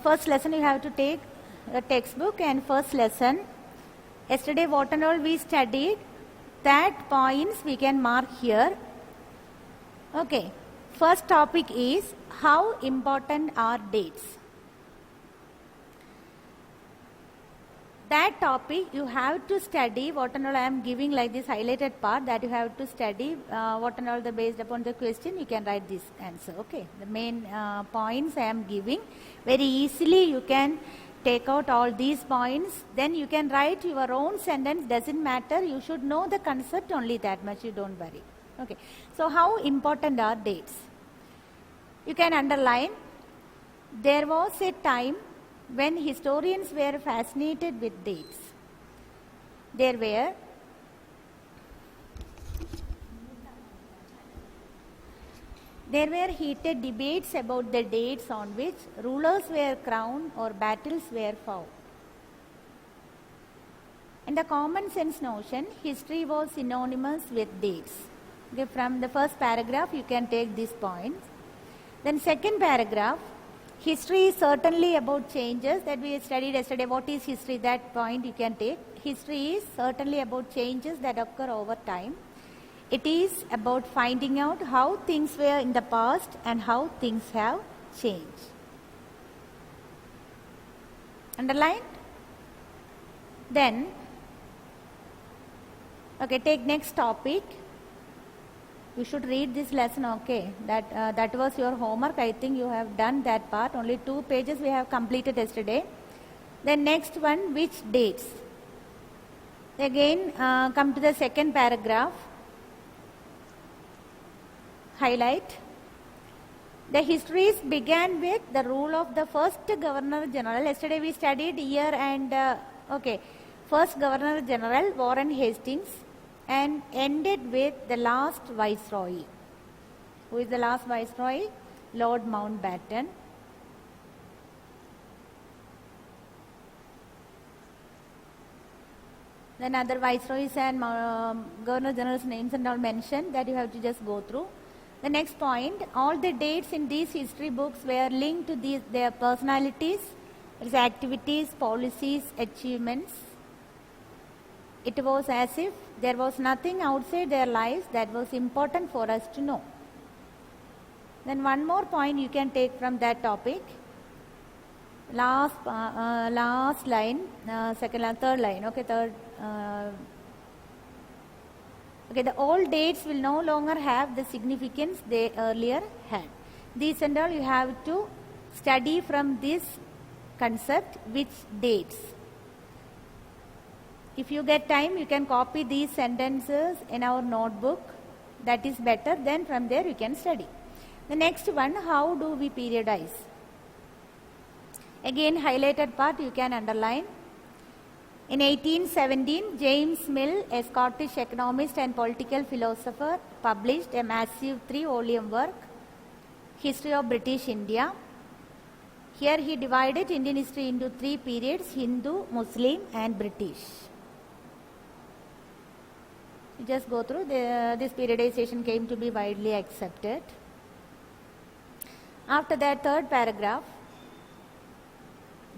First lesson you have to take a textbook and first lesson. Yesterday what and all we studied, that points we can mark here. Okay, first topic is how important are dates. That topic you have to study what and all I am giving like this highlighted part, that you have to study what and all the based upon the question you can write this answer. Okay, the main points I am giving, very easily you can take out all these points, then you can write your own sentence, doesn't matter, you should know the concept only, that much you don't worry. Okay, so how important are dates? You can underline, there was a time when historians were fascinated with dates. There were heated debates about the dates on which rulers were crowned or battles were fought. And the common sense notion, history was synonymous with dates. Okay, from the first paragraph you can take these points. Then second paragraph, history is certainly about changes that we studied yesterday. What is history? That point you can take. History is certainly about changes that occur over time. It is about finding out how things were in the past and how things have changed. Underlined? Then, okay, take next topic. You should read this lesson, okay. That was your homework. I think you have done that part. Only 2 pages we have completed yesterday. Then next one, which dates? Again, come to the second paragraph. Highlight. The histories began with the rule of the first Governor General. Yesterday we studied year and, first Governor General Warren Hastings, and ended with the last Viceroy. Who is the last Viceroy? Lord Mountbatten. Then other Viceroys and Governor General's names and all mentioned, that you have to just go through. The next point, all the dates in these history books were linked to their personalities, activities, policies, achievements. It was as if there was nothing outside their lives that was important for us to know. Then one more point you can take from that topic. Last line, third line. Okay, the old dates will no longer have the significance they earlier had. These and all you have to study from this concept, which dates. If you get time, you can copy these sentences in our notebook. That is better. Then from there you can study. The next one, how do we periodize? Again, highlighted part you can underline. In 1817, James Mill, a Scottish economist and political philosopher, published a massive 3-volume work, History of British India. Here he divided Indian history into 3 periods, Hindu, Muslim and British. You just go through, this periodization came to be widely accepted. After that, third paragraph,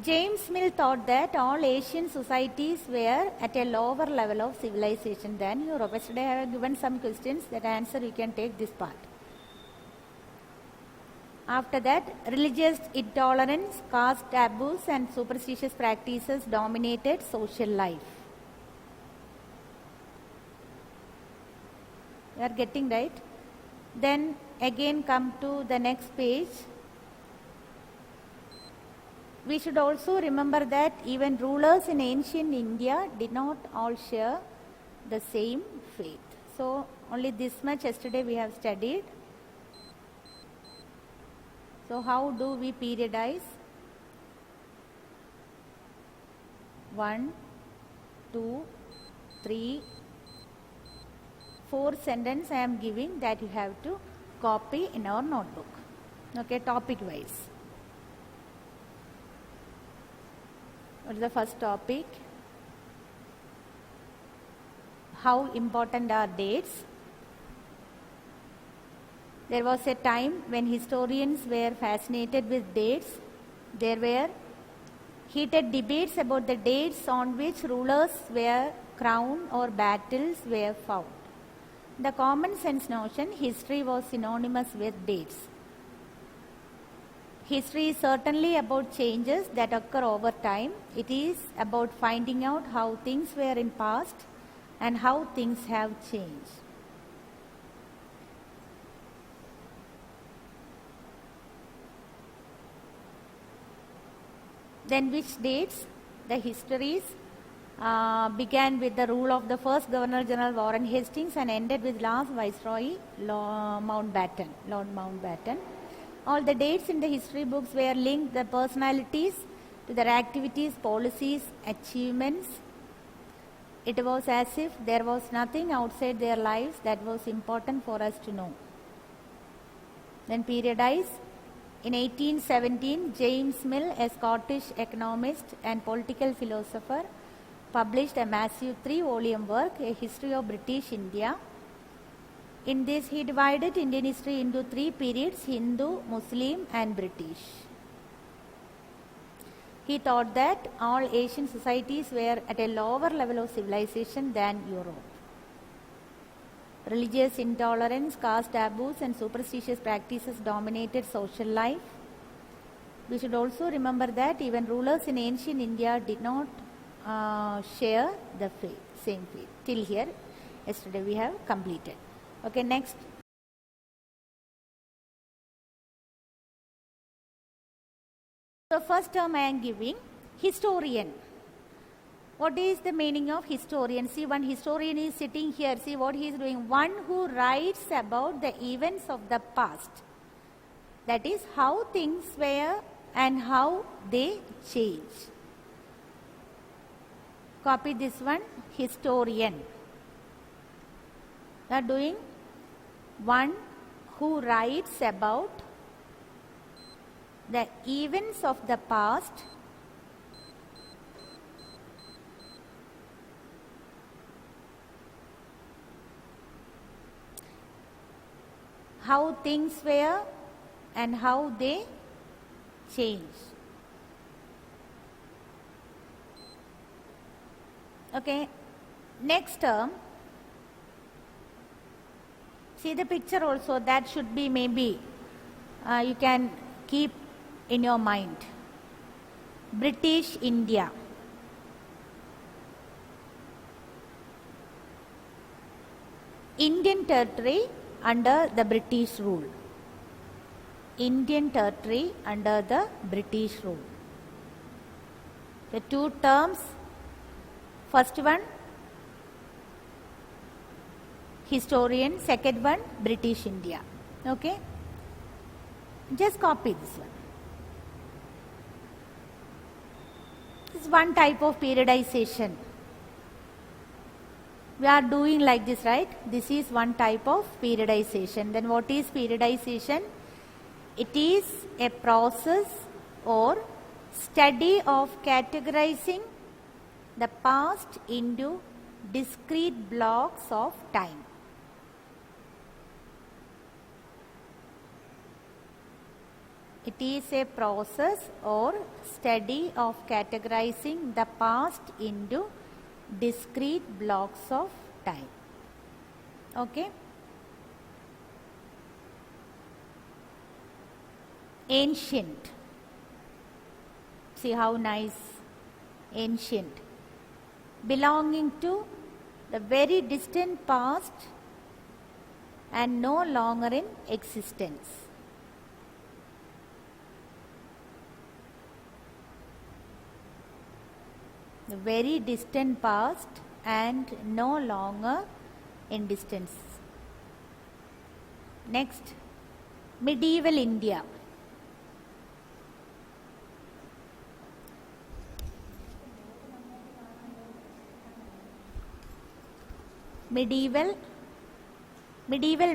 James Mill thought that all Asian societies were at a lower level of civilization than Europe. Yesterday I have given some questions, that answer you can take this part. After that, religious intolerance, caste taboos and superstitious practices dominated social life. You are getting right? Then again come to the next page. We should also remember that even rulers in ancient India did not all share the same faith. So only this much yesterday we have studied. So how do we periodize? 1, 2, 3, 4 sentences I am giving, that you have to copy in our notebook. Okay, topic wise. What is the first topic? How important are dates? There was a time when historians were fascinated with dates. There were heated debates about the dates on which rulers were crowned or battles were fought. The common sense notion, history was synonymous with dates. History is certainly about changes that occur over time. It is about finding out how things were in past and how things have changed. Then which dates? The histories began with the rule of the first Governor General Warren Hastings and ended with last Viceroy Lord Mountbatten. All the dates in the history books were linked the personalities to their activities, policies, achievements. It was as if there was nothing outside their lives that was important for us to know. Then periodize. In 1817, James Mill, a Scottish economist and political philosopher, published a massive 3-volume work, A History of British India. In this, he divided Indian history into 3 periods, Hindu, Muslim and British. He thought that all Asian societies were at a lower level of civilization than Europe. Religious intolerance, caste taboos and superstitious practices dominated social life. We should also remember that even rulers in ancient India did not share the same faith. Till here, yesterday we have completed. Okay, next. The first term I am giving, historian. What is the meaning of historian? See, one historian is sitting here. See what he is doing. One who writes about the events of the past. That is how things were and how they change. Copy this one, historian. They are doing one who writes about the events of the past how things were and how they change. Okay, next term. See the picture also, that should be maybe you can keep in your mind. British India. Indian territory under the British rule. Indian territory under the British rule. The 2 terms, first one historian, second one British India. Okay, just copy this one. This is one type of periodization. We are doing like this, right? This is one type of periodization. Then what is periodization? It is a process or study of categorizing the past into discrete blocks of time. It is a process or study of categorizing the past into discrete blocks of time. Okay. Ancient. See how nice. Ancient. Belonging to the very distant past and no longer in existence. The very distant past and no longer in distance. Next, medieval India. Medieval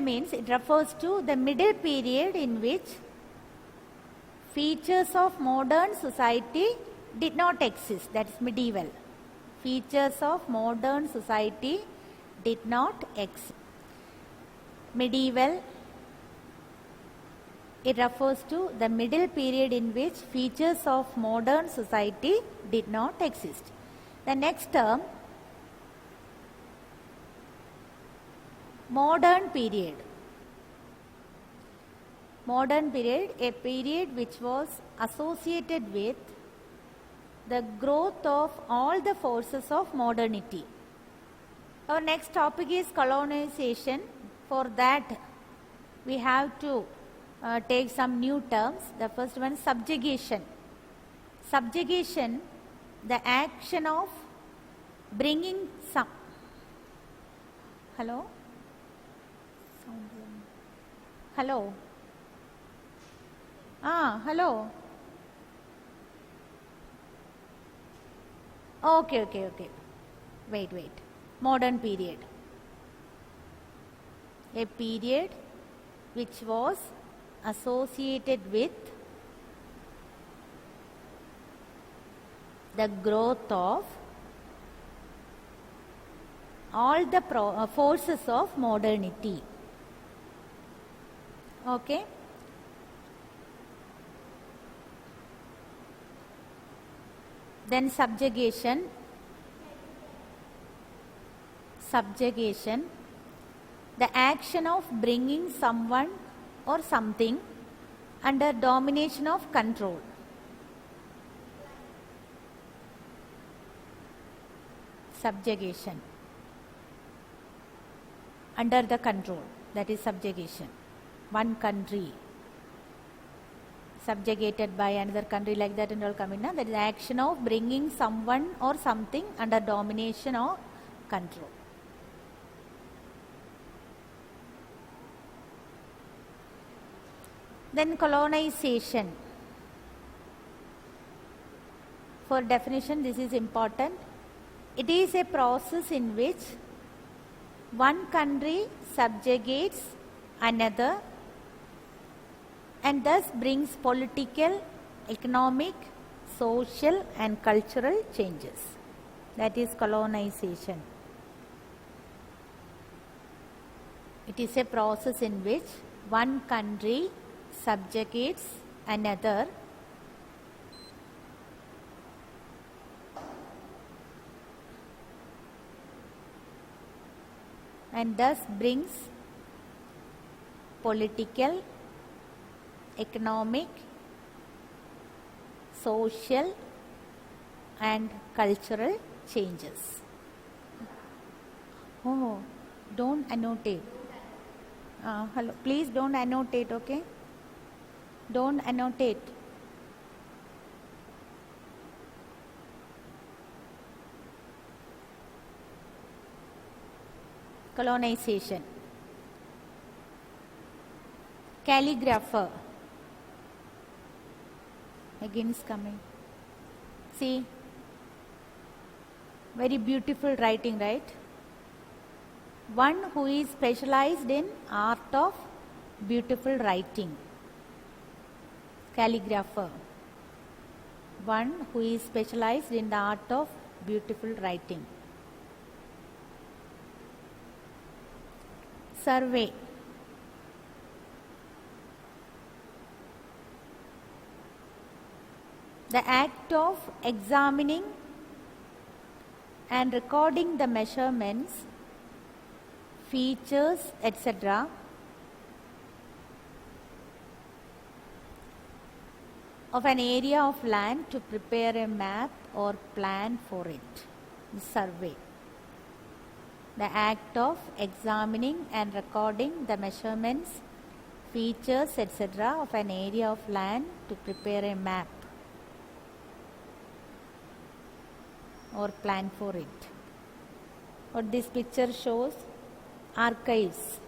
means it refers to the middle period in which features of modern society did not exist. That is medieval. Features of modern society did not exist. Medieval It refers to the middle period in which features of modern society did not exist. The next term, modern period. Modern period, a period which was associated with the growth of all the forces of modernity. Our next topic is colonization. For that, we have to take some new terms. The first one is subjugation. Subjugation, the action of bringing some. Hello? Hello? Hello? Okay. Wait. Modern period. A period which was associated with the growth of all the forces of modernity. Okay? Then subjugation. Subjugation, the action of bringing someone or something under domination of control. Subjugation, under the control, that is subjugation. One country subjugated by another country, like that and all coming now. That is the action of bringing someone or something under domination or control. Then colonization. For definition, this is important. It is a process in which one country subjugates another and thus brings political, economic, social and cultural changes. That is colonization. It is a process in which one country subjugates another and thus brings political, economic, social and cultural changes. Oh, don't annotate. Hello, please don't annotate, okay? Don't annotate. Colonization. Calligrapher. Again is coming. See, very beautiful writing, right? One who is specialized in art of beautiful writing. Calligrapher. One who is specialized in the art of beautiful writing. Survey. The act of examining and recording the measurements, features, etc. of an area of land to prepare a map or plan for it. Survey. The act of examining and recording the measurements, features, etc. of an area of land to prepare a map or plan for it. What this picture shows, archives.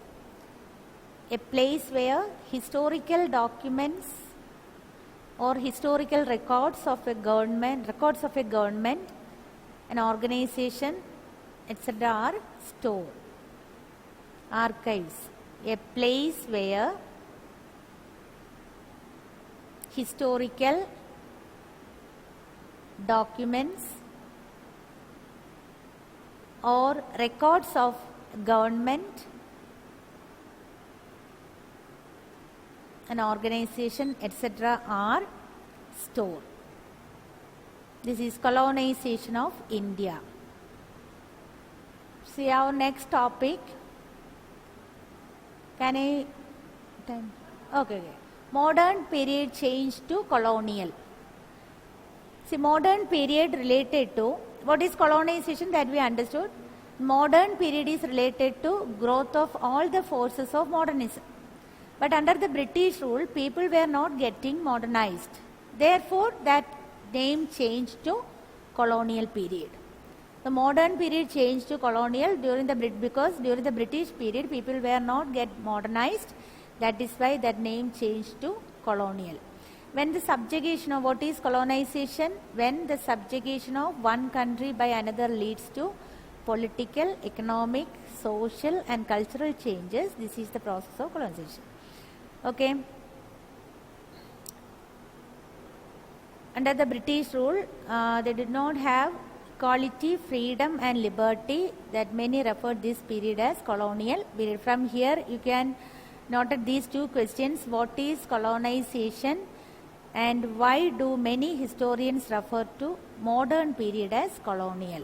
A place where historical documents or historical records of a government, an organization, etc. are stored. Archives, a place where historical documents or records of government, an organization, etc. are stored. This is colonization of India. See our next topic. Can I? Okay. Modern period change to colonial. See, modern period related to, what is colonization that we understood? Modern period is related to growth of all the forces of modernism. But under the British rule, people were not getting modernized. Therefore, that name changed to colonial period. The modern period changed to colonial because during the British period, people were not get modernized. That is why that name changed to colonial. When the subjugation of, what is colonization? When the subjugation of one country by another leads to political, economic, social and cultural changes, this is the process of colonization. Okay. Under the British rule, they did not have equality, freedom and liberty, that many referred this period as colonial period. From here you can note these two questions: what is colonization and why do many historians refer to modern period as colonial?